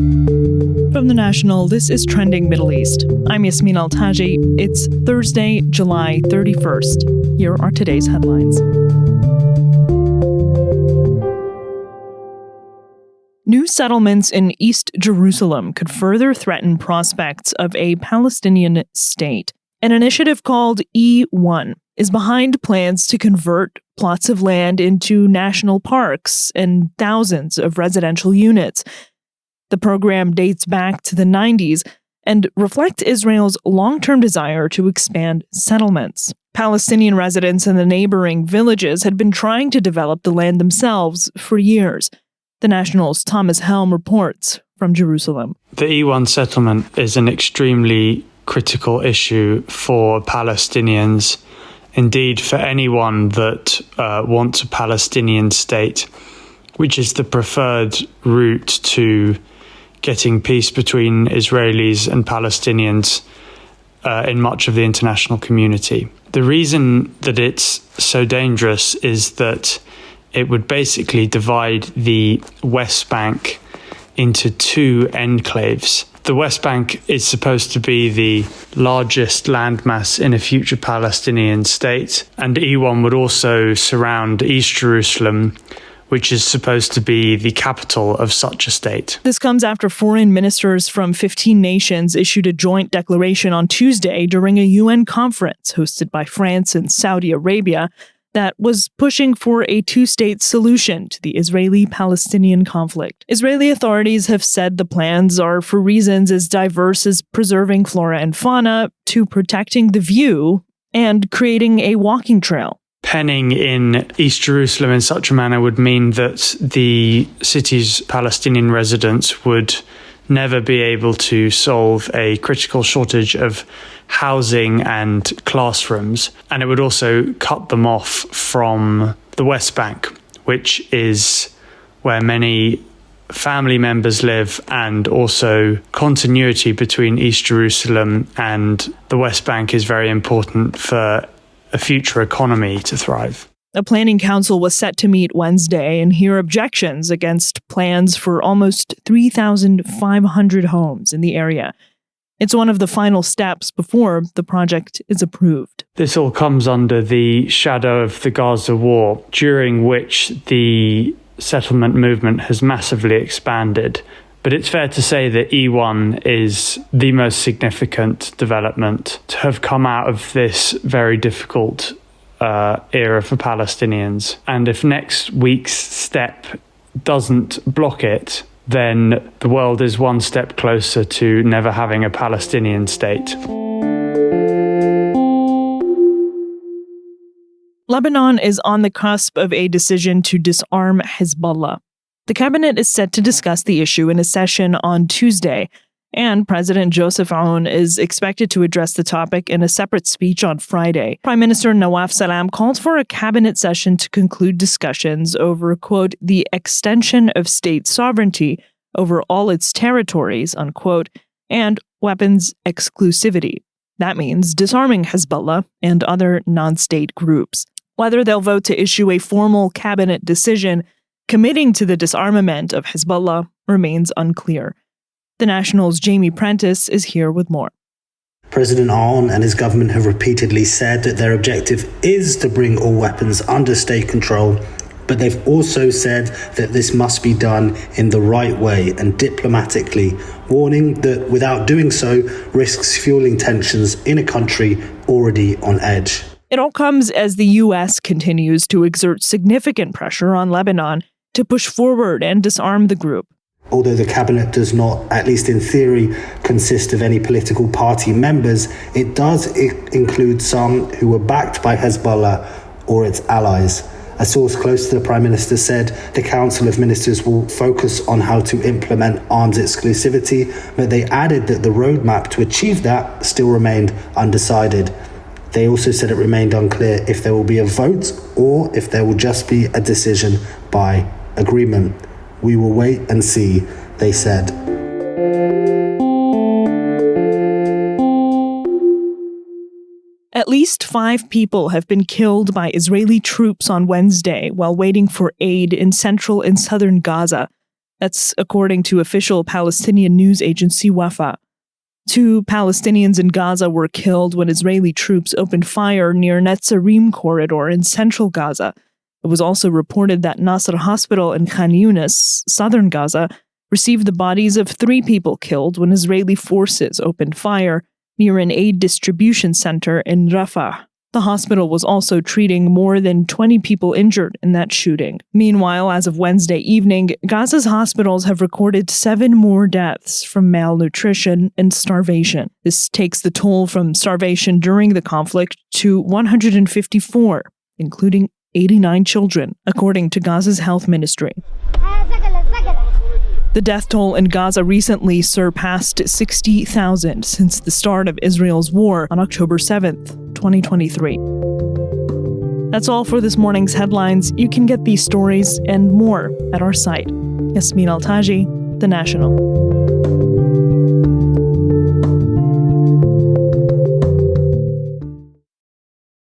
From The National, this is Trending Middle East. I'm Yasmin Al-Taji. It's Thursday, July 31st. Here are today's headlines. New settlements in East Jerusalem could further threaten prospects of a Palestinian state. An initiative called E1 is behind plans to convert plots of land into national parks and thousands of residential units. The program dates back to the 90s and reflects Israel's long-term desire to expand settlements. Palestinian residents in the neighboring villages had been trying to develop the land themselves for years. The National's Thomas Helm reports from Jerusalem. The E1 settlement is an extremely critical issue for Palestinians, indeed for anyone that wants a Palestinian state, which is the preferred route to getting peace between Israelis and Palestinians in much of the international community. The reason that it's so dangerous is that it would basically divide the West Bank into two enclaves. The West Bank is supposed to be the largest landmass in a future Palestinian state, and E1 would also surround East Jerusalem, which is supposed to be the capital of such a state. This comes after foreign ministers from 15 nations issued a joint declaration on Tuesday during a UN conference hosted by France and Saudi Arabia that was pushing for a two-state solution to the Israeli-Palestinian conflict. Israeli authorities have said the plans are for reasons as diverse as preserving flora and fauna to protecting the view and creating a walking trail. Penning in East Jerusalem in such a manner would mean that the city's Palestinian residents would never be able to solve a critical shortage of housing and classrooms, and it would also cut them off from the West Bank, which is where many family members live, and also continuity between East Jerusalem and the West Bank is very important for a future economy to thrive. A planning council was set to meet Wednesday and hear objections against plans for almost 3,500 homes in the area. It's one of the final steps before the project is approved. This all comes under the shadow of the Gaza war, during which the settlement movement has massively expanded. But it's fair to say that E1 is the most significant development to have come out of this very difficult era for Palestinians. And if next week's step doesn't block it, then the world is one step closer to never having a Palestinian state. Lebanon is on the cusp of a decision to disarm Hezbollah. The cabinet is set to discuss the issue in a session on Tuesday, and President Joseph Aoun is expected to address the topic in a separate speech on Friday. Prime Minister Nawaf Salam called for a cabinet session to conclude discussions over, quote, the extension of state sovereignty over all its territories, unquote, and weapons exclusivity. That means disarming Hezbollah and other non-state groups. Whether they'll vote to issue a formal cabinet decision committing to the disarmament of Hezbollah remains unclear. The National's Jamie Prentis is here with more. President Aoun and his government have repeatedly said that their objective is to bring all weapons under state control, but they've also said that this must be done in the right way and diplomatically, warning that without doing so risks fueling tensions in a country already on edge. It all comes as the U.S. continues to exert significant pressure on Lebanon to push forward and disarm the group. Although the cabinet does not, at least in theory, consist of any political party members, it does include some who were backed by Hezbollah or its allies. A source close to the Prime Minister said the Council of Ministers will focus on how to implement arms exclusivity, but they added that the roadmap to achieve that still remained undecided. They also said it remained unclear if there will be a vote or if there will just be a decision by agreement. We will wait and see, they said. At least 5 people have been killed by Israeli troops on Wednesday while waiting for aid in central and southern Gaza. That's according to official Palestinian news agency Wafa. 2 Palestinians in Gaza were killed when Israeli troops opened fire near Netzarim corridor in central Gaza. It was also reported that Nasser Hospital in Khan Yunis, southern Gaza, received the bodies of 3 people killed when Israeli forces opened fire near an aid distribution center in Rafah. The hospital was also treating more than 20 people injured in that shooting. Meanwhile, as of Wednesday evening, Gaza's hospitals have recorded 7 more deaths from malnutrition and starvation. This takes the toll from starvation during the conflict to 154, including 89 children, according to Gaza's health ministry. The death toll in Gaza recently surpassed 60,000 since the start of Israel's war on October 7th, 2023. That's all for this morning's headlines. You can get these stories and more at our site. Yasmin Altaji, The National.